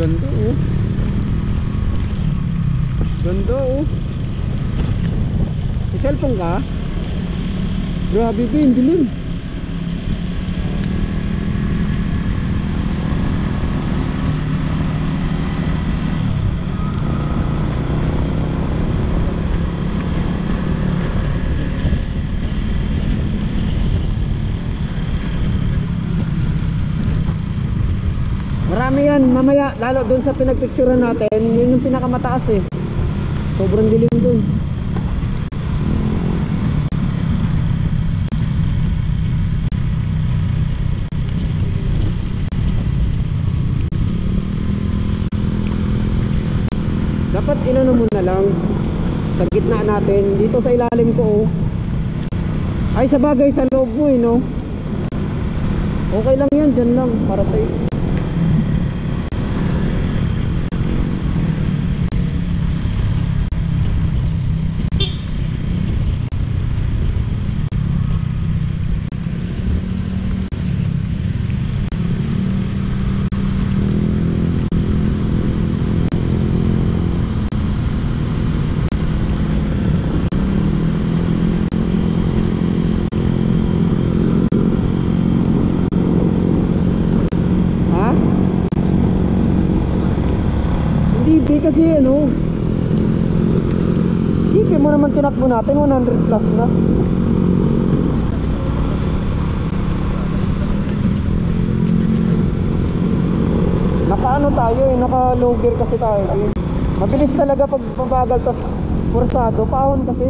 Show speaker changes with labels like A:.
A: Ganda oh. Ganda oh. May cellphone ka? Grabe din, dilim. Marami yan, mamaya, lalo doon sa pinagpicturean natin, yun yung pinakamataas eh. Sobrang dilim doon. Dapat inano mo na lang sa gitna natin, dito sa ilalim ko oh. Ay sa bagay sa loob mo eh no. Okay lang yan, dyan lang para sa'yo. Hindi kasi ano, isipin mo naman tinakbo natin 100 plus na. Naka-ano tayo eh, naka low gear kasi tayo eh. Mabilis talaga pag mabagal tas pursado, paahon kasi.